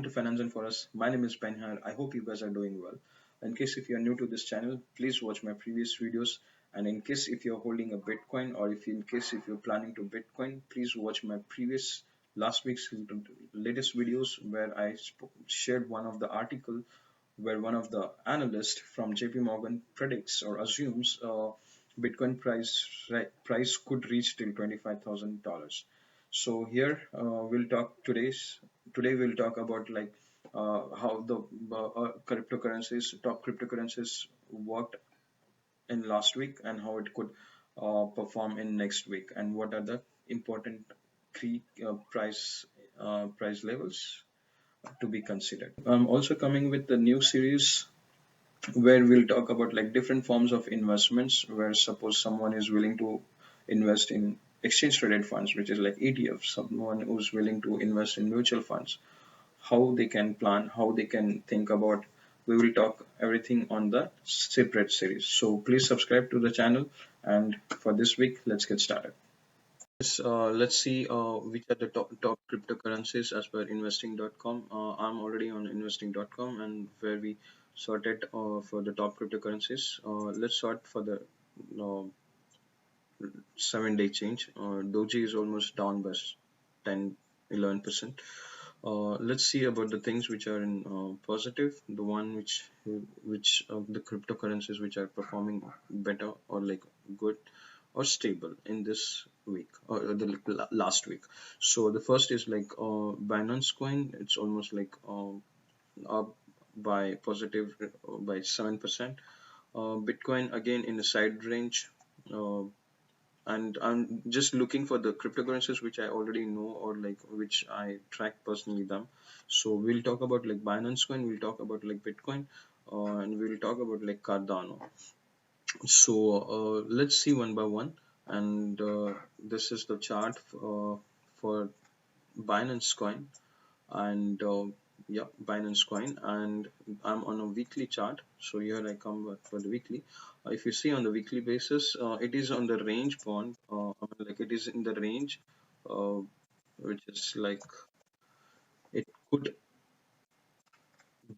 to Finance and Forex. My name is Ben here. I hope you guys are doing well. In case if you are new to this channel, please watch my previous videos. And in case if you're holding a Bitcoin or if in case if you're planning to Bitcoin, please watch my previous last week's latest videos where I shared one of the article where one of the analysts from JP Morgan predicts or assumes Bitcoin price could reach till $25,000. So here today we'll talk about like how the top cryptocurrencies worked in last week and how it could perform in next week and what are the important key price levels to be considered. I'm also coming with the new series where we'll talk about like different forms of investments where suppose someone is willing to invest in exchange traded funds, which is like ETFs, someone who's willing to invest in mutual funds, how they can plan, how they can think about. We will talk everything on the separate series, so please subscribe to the channel. And for this week, let's get started. Let's see which are the top cryptocurrencies as per investing.com. I'm already on investing.com and where we sorted for the top cryptocurrencies. Let's sort for the uh, 7-day change. Doji is almost down by 10-11%. Let's see about the things which are in positive, the one which of the cryptocurrencies which are performing better or like good or stable in this week or the last week. So the first is like Binance Coin. It's almost like up by positive by 7%. Bitcoin again in the side range. And I'm just looking for the cryptocurrencies which I already know or like which I track personally them. So we'll talk about like Binance Coin, we'll talk about like Bitcoin, and we'll talk about like Cardano. So let's see one by one. And this is the chart for Binance Coin and yeah, Binance Coin, and I'm on a weekly chart. So here I come for the weekly. If you see on the weekly basis, it is on the range bond, like it is in the range, uh, which is like it could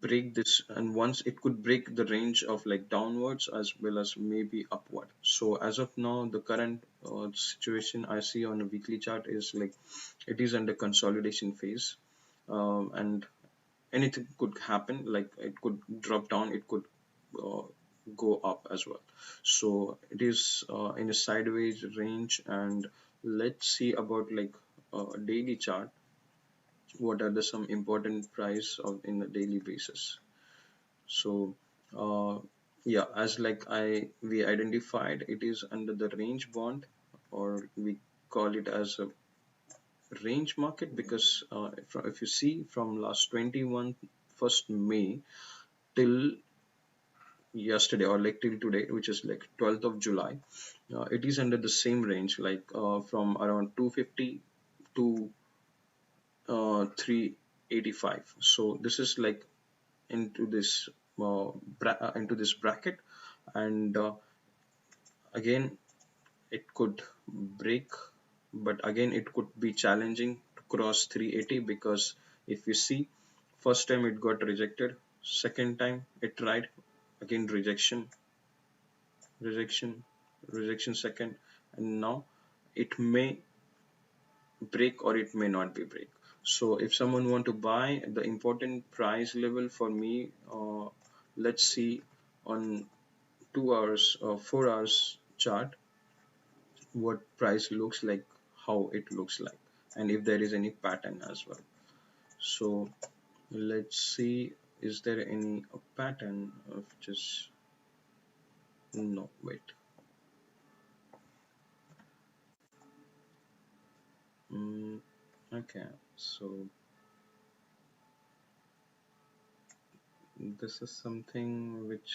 break this, and once it could break the range of like downwards as well as maybe upward. So as of now, the current situation I see on a weekly chart is like it is under consolidation phase, and anything could happen, like it could drop down, it could uh, go up as well. So it is in a sideways range. And let's see about like a daily chart, what are the some important price of in a daily basis. So uh, yeah, as like we identified, it is under the range bond, or we call it as a range market, because if you see from last 21 first May till yesterday or like till today, which is like 12th of July, it is under the same range, like from around 250 to 385. So this is like into this into this bracket. And again it could break, but again it could be challenging to cross 380, because if you see, first time it got rejected, second time it tried, again rejection, rejection, rejection second, and now it may break or it may not be break. So if someone want to buy, the important price level for me, let's see on 2 hours or 4 hours chart what price looks like, how it looks like, and if there is any pattern as well. So let's see, is there any pattern of just, no, wait. Okay, so this is something which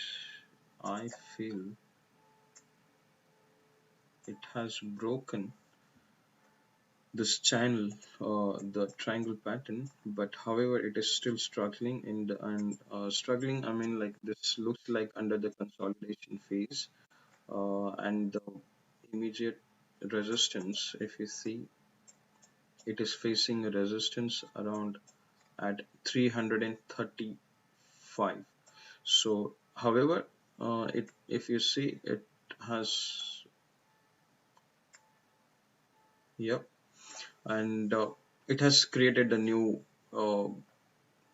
I feel it has broken this channel, the triangle pattern, but however it is still struggling in the, and struggling, I mean like this looks like under the consolidation phase, and the immediate resistance, if you see, it is facing a resistance around at 335. So however, it if you see, it has, yep, and it has created uh,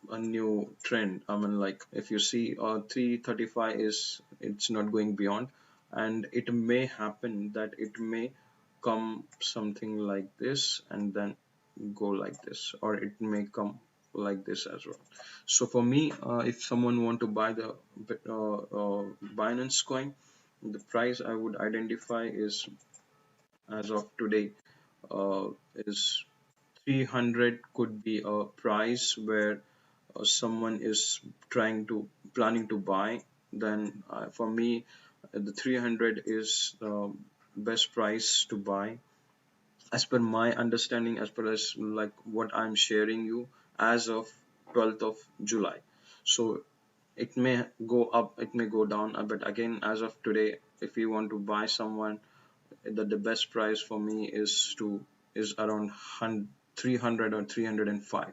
a new trend. I mean, like if you see, 335 is, it's not going beyond, and it may happen that it may come something like this and then go like this, or it may come like this as well. So for me, if someone want to buy the Binance coin, the price I would identify is, as of today, uh, is 300 could be a price where someone is trying to planning to buy. Then for me, the 300 is the best price to buy, as per my understanding, as per as like what I'm sharing you, as of 12th of July. So it may go up, it may go down, but again, as of today, if you want to buy someone, the best price for me is around 300 or 305.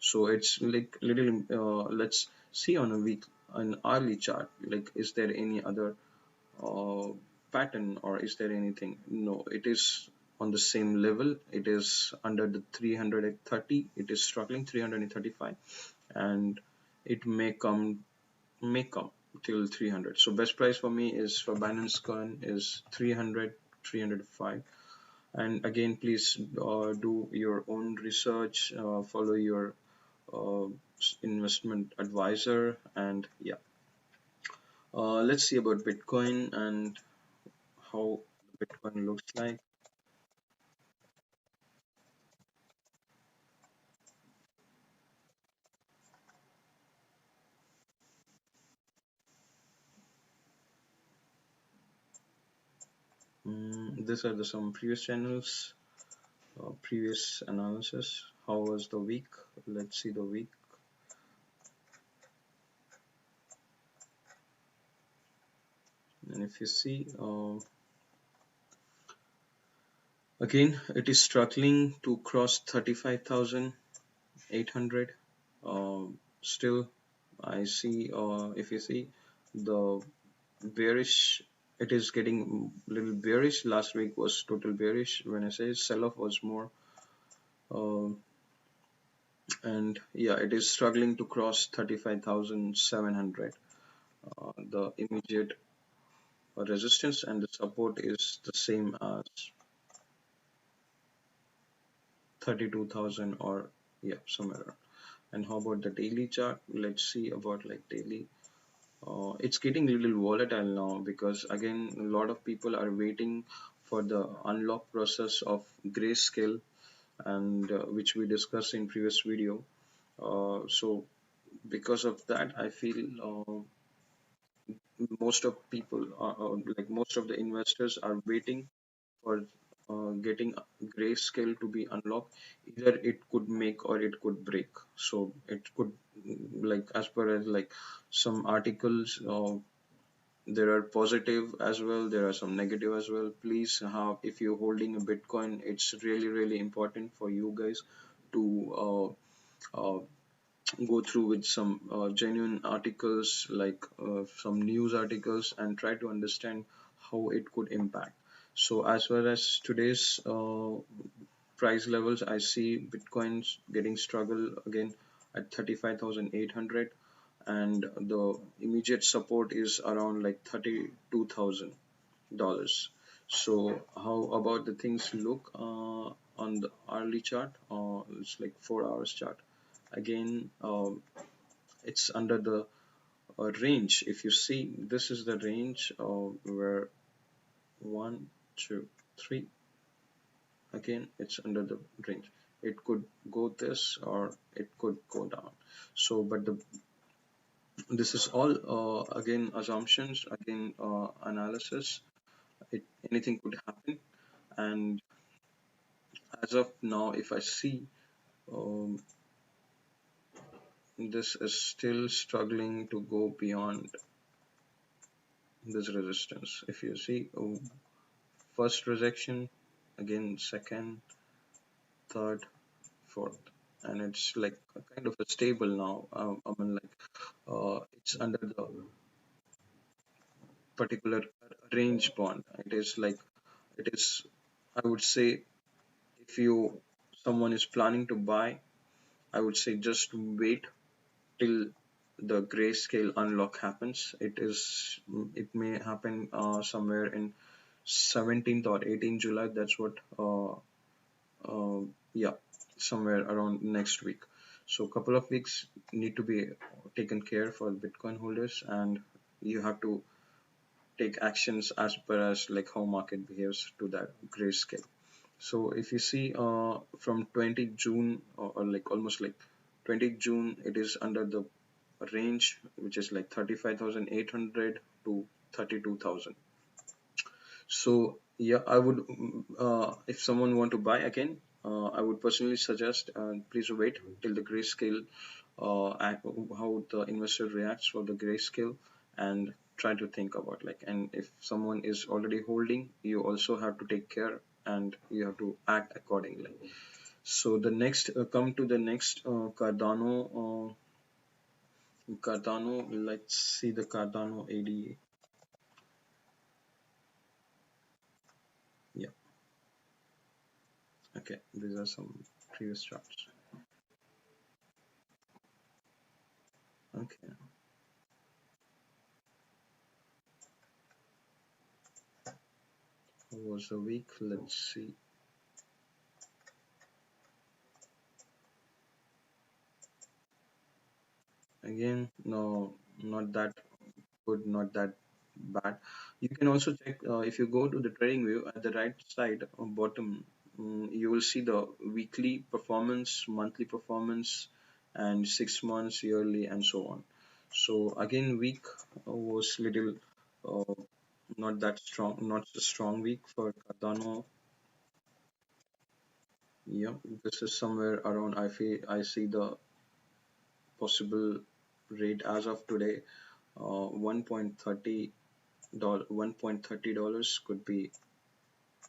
So it's like little, let's see on a week, an hourly chart, like is there any other uh, pattern, or is there anything? No, it is on the same level. It is under the 330. It is struggling 335, and it may come till 300. So best price for me is for Binance Coin is 300, 305. And again, please do your own research, follow your uh, investment advisor, and yeah. Let's see about Bitcoin and how Bitcoin looks like. These are the some previous channels, previous analysis. How was the week? Let's see the week. And if you see, again, it is struggling to cross 35,800. Still, I see, if you see, the bearish, it is getting little bearish. Last week was total bearish. When I say sell-off was more, uh, and yeah, it is struggling to cross 35,700. The immediate resistance and the support is the same as 32,000, or yeah, somewhere around. And how about the daily chart? Let's see about like daily. It's getting a little volatile now, because again, a lot of people are waiting for the unlock process of grayscale, and which we discussed in previous video. So because of that, I feel most of people like most of the investors are waiting for getting grayscale to be unlocked. Either it could make or it could break. So it could, like as per as like some articles, there are positive as well, there are some negative as well. Please have, if you're holding a Bitcoin, it's really really important for you guys to go through with some genuine articles, like some news articles, and try to understand how it could impact. So as well as today's price levels, I see Bitcoins getting struggle again at 35,800, and the immediate support is around like $32,000. So how about the things look on the hourly chart? It's like 4 hours chart. Again, it's under the range. If you see, this is the range where one, two, three. Again, it's under the range. It could go this or it could go down. So, but this is all again assumptions, again analysis. Anything could happen, and as of now, if I see, um, this is still struggling to go beyond this resistance. If you see, first rejection, again second, third, fourth, and it's like a kind of a stable now. I mean, like it's under the particular range bond. It is like it is. I would say if you someone is planning to buy, I would say just wait till the grayscale unlock happens. It may happen somewhere in 17th or 18th July. That's what yeah, somewhere around next week. So a couple of weeks need to be taken care for Bitcoin holders, and you have to take actions as per as like how market behaves to that grayscale. So if you see from 20th June or like almost like 20th June, it is under the range which is like 35,800 to 32,000. So yeah, I would if someone want to buy again, I would personally suggest please wait till the grayscale and how the investor reacts for the grayscale, and try to think about like, and if someone is already holding, you also have to take care and you have to act accordingly. So the next come to the next Cardano, let's see the Cardano ADA. Yeah, okay, these are some previous charts. Okay, was a week. Let's see. Again, no, not that good, not that bad. You can also check if you go to the trading view at the right side bottom, you will see the weekly performance, monthly performance, and 6 months, yearly, and so on. So again, week was little uh, not that strong, not a strong week for Cardano. Yeah, this is somewhere around. I see the possible rate as of today. 1.30 dollars could be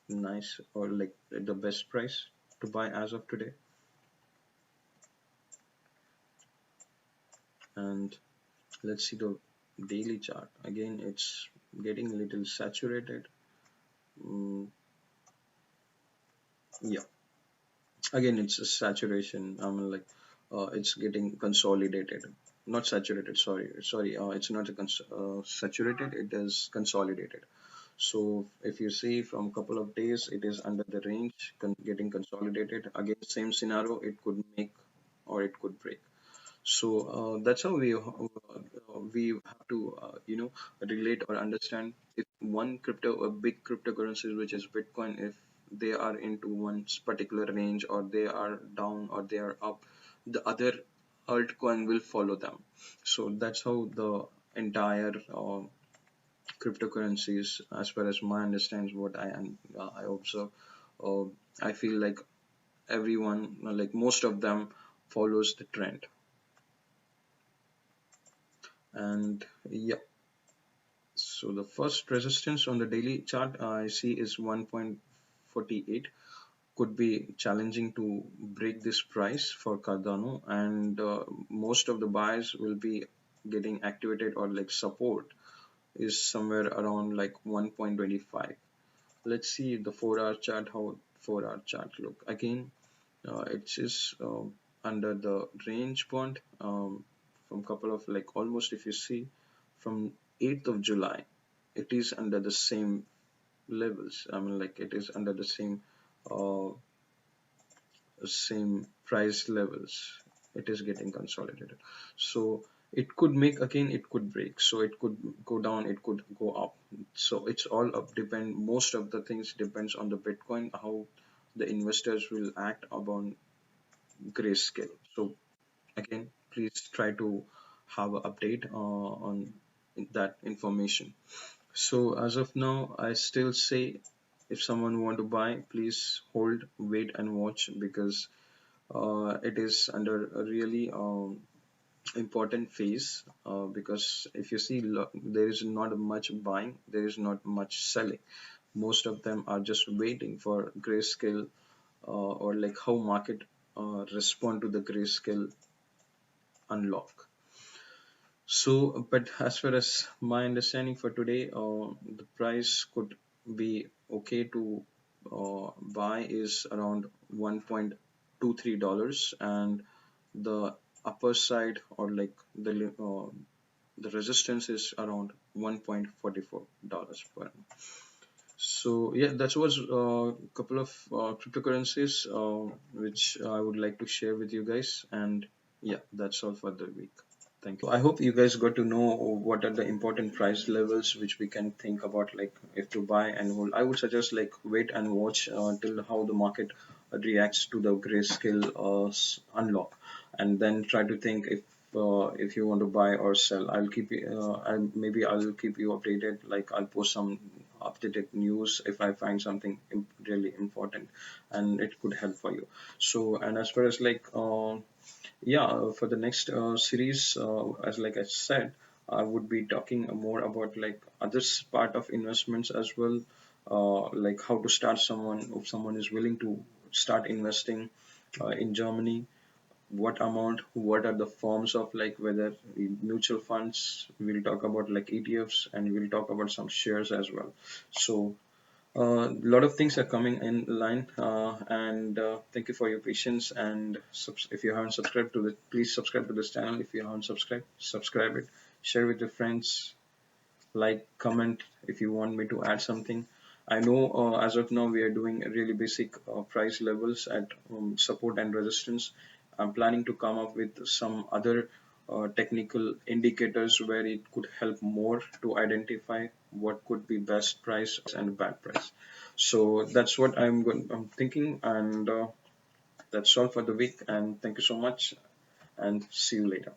nice, or like the best price to buy as of today. And let's see the daily chart. Again, it's getting a little saturated. Mm, yeah, again, it's a saturation. I mean, like it's getting consolidated, not saturated. Sorry. It's not a saturated. It is consolidated. So if you see from couple of days, it is under the range, getting consolidated. Again, same scenario. It could make or it could break. So that's how we have to relate or understand if one crypto, a big cryptocurrency which is Bitcoin, if they are into one particular range, or they are down or they are up, the other altcoin will follow them. So that's how the entire cryptocurrencies, as far as my understands, what I observe, uh, I feel like everyone, like most of them, follows the trend. And yeah, so the first resistance on the daily chart I see is 1.48. Could be challenging to break this price for Cardano, and most of the buyers will be getting activated, or like support is somewhere around like 1.25. Let's see the 4-hour chart, how 4-hour chart look. Again, it is under the range point from couple of like almost, if you see from 8th of July, it is under the same levels. I mean, like it is under the uh, same price levels. It is getting consolidated. So it could make again, it could break. So it could go down, it could go up. So it's all up depend. Most of the things depends on the Bitcoin, how the investors will act upon grayscale. So again, please try to have an update on that information. So as of now, I still say if someone want to buy, please hold, wait and watch, because it is under a really important phase, because if you see there is not much buying, there is not much selling. Most of them are just waiting for grayscale, or like how market respond to the grayscale unlock. So, but as far as my understanding for today, the price could be okay to buy is around $1.23, and the upper side, or like the resistance, is around $1.44 per annum. So yeah, that was a couple of cryptocurrencies which I would like to share with you guys, and yeah, that's all for the week. Thank you. So I hope you guys got to know what are the important price levels which we can think about, like if to buy and hold. I would suggest like wait and watch till how the market reacts to the grayscale unlock, and then try to think if you want to buy or sell. Maybe I'll keep you updated. Like I'll post some updated news if I find something really important, and it could help for you. So, and as far as like yeah, for the next series, as like I said, I would be talking more about like others part of investments as well, like how to start someone if someone is willing to start investing in Germany, what amount, what are the forms of, like whether mutual funds. We'll talk about like ETFs, and we'll talk about some shares as well. So a lot of things are coming in line, and thank you for your patience. And if you haven't subscribed to it, please subscribe to this channel. If you haven't subscribed, subscribe it, share with your friends, like, comment if you want me to add something. I know as of now we are doing really basic price levels at support and resistance. I'm planning to come up with some other technical indicators where it could help more to identify what could be best price and bad price. So that's what I'm thinking, and that's all for the week. And thank you so much, and see you later.